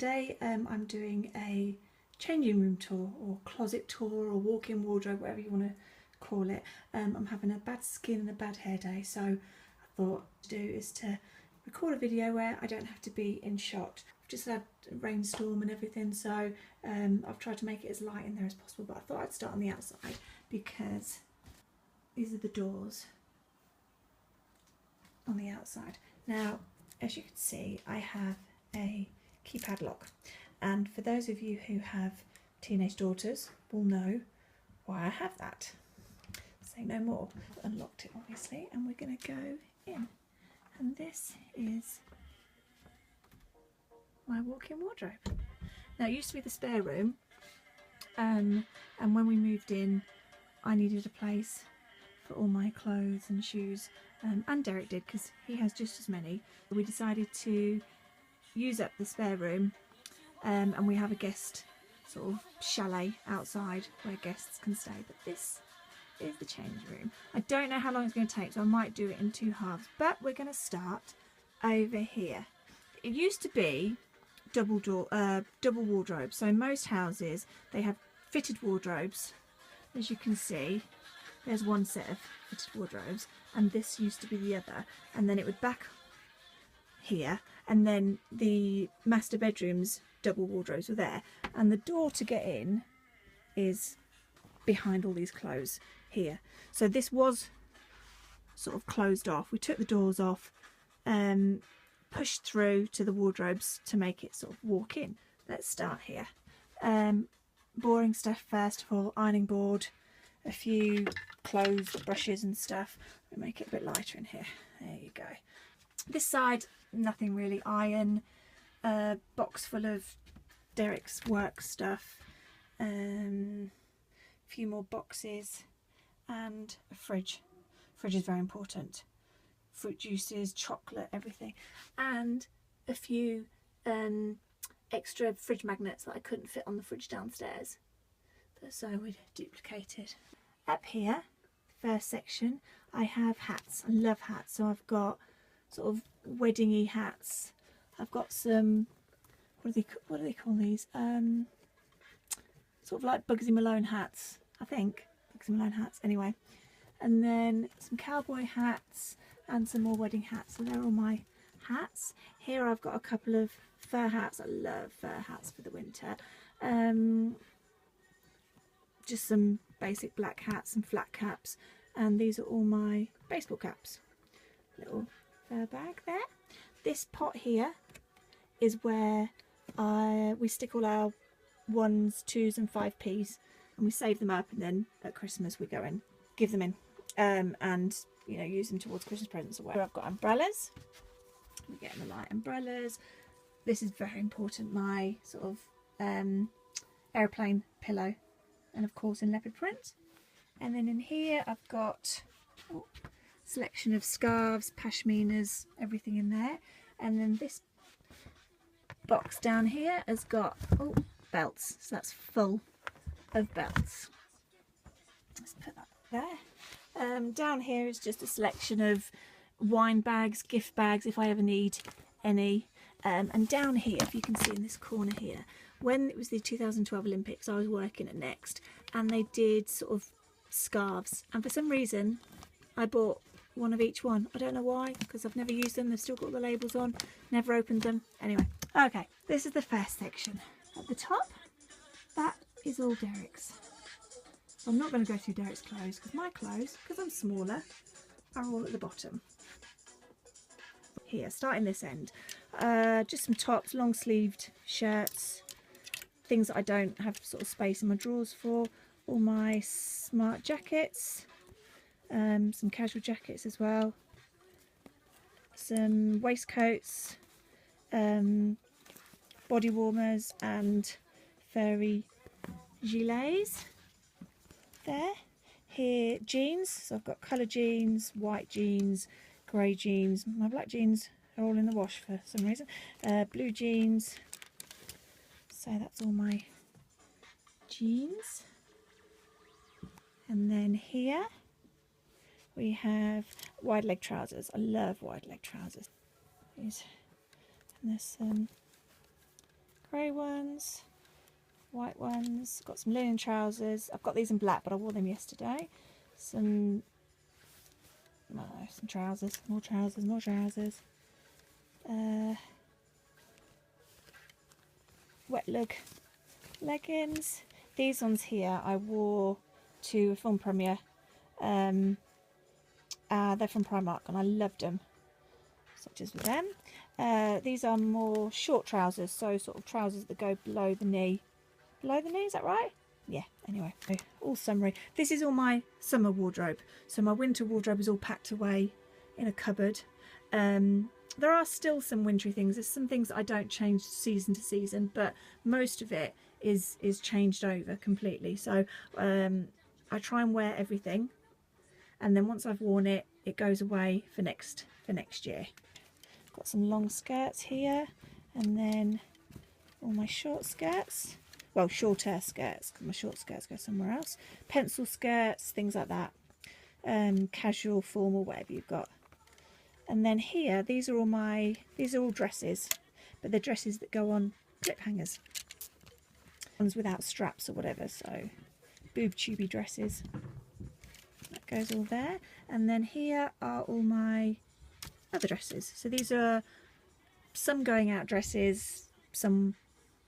today I'm doing a changing room tour or closet tour or walk-in wardrobe, whatever you want to call it. I'm having a bad skin and a bad hair day, so I thought to do is to record a video where I don't have to be in shot. I've just had a rainstorm and everything, so I've tried to make it as light in there as possible, but I thought I'd start on the outside because these are the doors on the outside. Now, as you can see, I have a keypad lock, and for those of you who have teenage daughters will know why I have that. Say no more. I've unlocked it obviously, and we're going to go in, and this is my walk-in wardrobe. Now, it used to be the spare room, and when we moved in I needed a place for all my clothes and shoes, and Derek did because he has just as many. We decided to use up the spare room, and we have a guest sort of chalet outside where guests can stay, but this is the change room. I don't know how long it's going to take, so I might do it in two halves, but we're going to start over here. It used to be double wardrobes, so in most houses they have fitted wardrobes. As you can see, there's one set of fitted wardrobes, and this used to be the other, and then it would back here, and then the master bedroom's double wardrobes were there, and the door to get in is behind all these clothes here. So this was sort of closed off. We took the doors off, pushed through to the wardrobes to make it sort of walk in. Let's start here. Boring stuff first of all. Ironing board, a few clothes brushes and stuff. We'll make it a bit lighter in here. There you go. This side, nothing really. Iron, box full of Derek's work stuff, a few more boxes, and a fridge. Fridge is very important. Fruit juices, chocolate, everything, and a few extra fridge magnets that I couldn't fit on the fridge downstairs, so we duplicated. Up here, first section, I have hats. I love hats, so I've got sort of wedding-y hats. I've got some, what do they call these? Sort of like Bugsy Malone hats, I think. Bugsy Malone hats, anyway. And then some cowboy hats and some more wedding hats. So they're all my hats. Here I've got a couple of fur hats. I love fur hats for the winter. Just some basic black hats and flat caps. And these are all my baseball caps. Little fur bag there. This pot here is where we stick all our 1s, 2s and 5p's, and we save them up, and then at Christmas we go and give them in, and you know, use them towards Christmas presents or whatever. I've got umbrellas. We're getting the light umbrellas. This is very important, my sort of airplane pillow, and of course in leopard print. And then in here I've got a selection of scarves, pashminas, everything in there. And then this box down here has got belts, so that's full of belts. Let's put that there. Down here is just a selection of wine bags, gift bags if I ever need any. And down here, if you can see in this corner here, when it was the 2012 Olympics, I was working at Mxxx, and they did sort of scarves, and for some reason I bought one of each one. I don't know why, because I've never used them. They've still got the labels on, never opened them. Anyway, okay, this is the first section. At the top, that is all Derek's. I'm not going to go through Derek's clothes, because my clothes, because I'm smaller, are all at the bottom. Here, starting this end, just some tops, long sleeved shirts, things that I don't have sort of space in my drawers for, all my smart jackets, some casual jackets as well, some waistcoats, body warmers and furry gilets there. Here, jeans, so I've got colour jeans, white jeans, grey jeans. My black jeans are all in the wash for some reason. Blue jeans, so that's all my jeans. And then here we have wide leg trousers. I love wide leg trousers. And there's some grey ones, white ones, got some linen trousers. I've got these in black, but I wore them yesterday. Some, I don't know, some trousers, more trousers, more trousers. Wet lug leggings. These ones here I wore to a film premiere. They're from Primark and I loved them, such as with them. These are more short trousers, so sort of trousers that go below the knee. Below the knee, is that right? Yeah, anyway, all summery. This is all my summer wardrobe. So my winter wardrobe is all packed away in a cupboard. There are still some wintry things. There's some things that I don't change season to season, but most of it is changed over completely. So I try and wear everything, and then once I've worn it, it goes away for next year. Got some long skirts here, and then all my short skirts. Well, shorter skirts, because my short skirts go somewhere else. Pencil skirts, things like that. Casual, formal, whatever you've got. And then here, these are all dresses, but they're dresses that go on clip hangers. Ones without straps or whatever, so boob tubey dresses. That goes all there. And then here are all my other dresses. So these are some going out dresses, some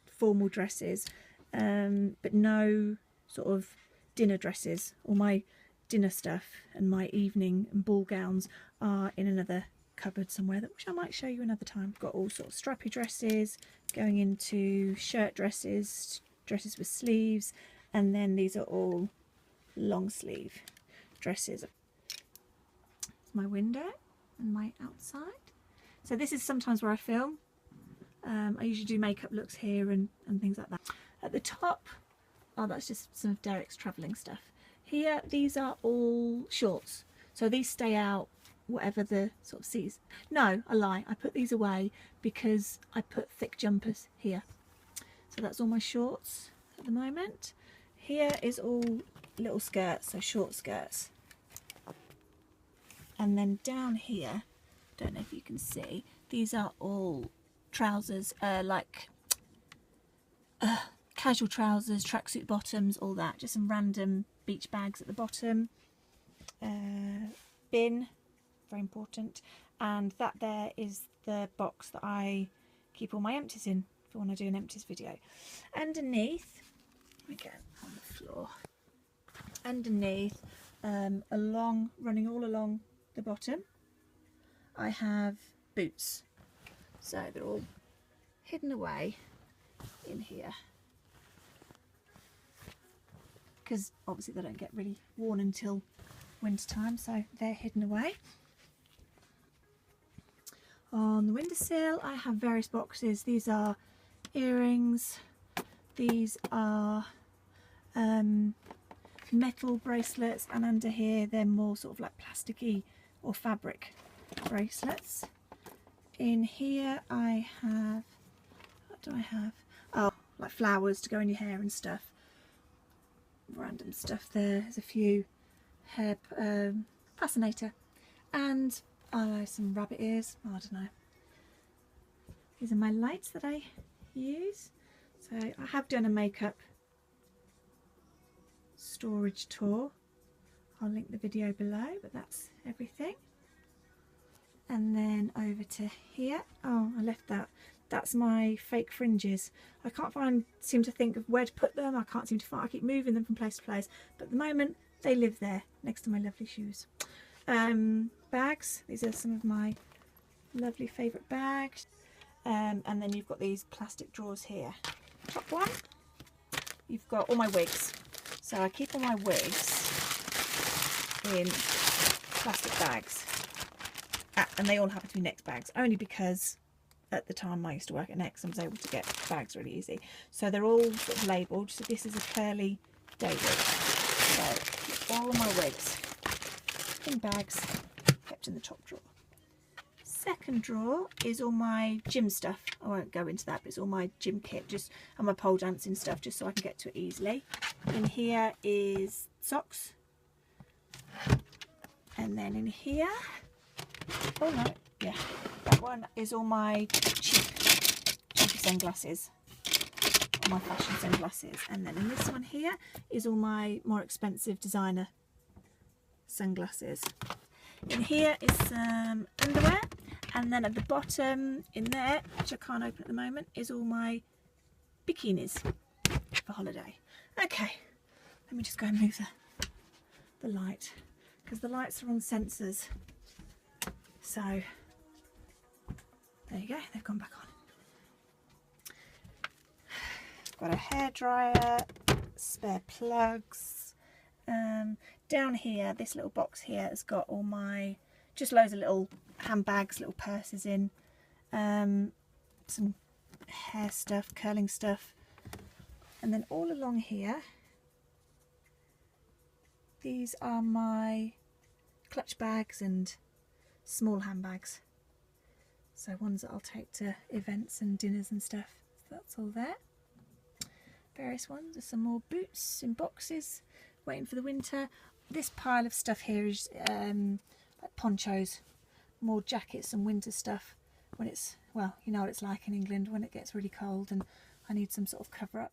formal dresses, but no sort of dinner dresses. All my dinner stuff and my evening and ball gowns are in another cupboard somewhere, which I might show you another time. I've got all sorts of strappy dresses going into shirt dresses, dresses with sleeves, and then these are all long sleeve dresses. It's my window and my outside. So this is sometimes where I film. I usually do makeup looks here and things like that. At the top, oh, that's just some of Derek's travelling stuff. Here, these are all shorts, so these stay out whatever the sort of season. No, I lie, I put these away because I put thick jumpers here. So that's all my shorts at the moment. Here is all little skirts, so short skirts. And then down here, don't know if you can see, these are all trousers, like casual trousers, tracksuit bottoms, all that. Just some random beach bags at the bottom. Bin, very important. And that there is the box that I keep all my empties in for when I do an empties video. Underneath, again on the floor, underneath, running all along the bottom, I have boots. So they're all hidden away in here, because obviously they don't get really worn until winter time, so they're hidden away. On the windowsill I have various boxes. These are earrings, these are metal bracelets, and under here they're more sort of like plasticky or fabric bracelets. In here I have, what do I have? Oh, like flowers to go in your hair and stuff. Random stuff there. There's a few hair fascinator, and some rabbit ears. I don't know. These are my lights that I use. So I have done a makeup storage tour. I'll link the video below, but that's everything. And then over to here. Oh, I left that. That's my fake fringes. I can't seem to think of where to put them. I can't seem to find. I keep moving them from place to place, but at the moment they live there next to my lovely shoes. Bags. These are some of my lovely favourite bags. And then you've got these plastic drawers here. Top one, you've got all my wigs. So I keep all my wigs in plastic bags. And they all happen to be Mxxx bags, only because at the time I used to work at Mxxx, I was able to get bags really easy. So they're all sort of labelled. So this is a curly day wig. So all of my wigs in bags, kept in the top drawer. Second drawer is all my gym stuff. I won't go into that, but it's all my gym kit, and my pole dancing stuff, just so I can get to it easily. In here is socks, and then in here, oh no, yeah, that one is all my cheap sunglasses. my fashion sunglasses. And then in this one here is all my more expensive designer sunglasses. In here is some underwear, and then at the bottom in there, which I can't open at the moment, is all my bikinis for holiday. Okay, let me just go and move the light, because the lights are on sensors. So there you go, they've gone back on. Got a hairdryer, spare plugs. Down here, this little box here has got all my, just loads of little handbags, little purses in, some hair stuff, curling stuff, and then all along here, these are my clutch bags and small handbags. So ones that I'll take to events and dinners and stuff. So that's all there. Various ones. There's some more boots in boxes, waiting for the winter. This pile of stuff here is like ponchos, more jackets and winter stuff when it's, well, you know what it's like in England when it gets really cold and I need some sort of cover up.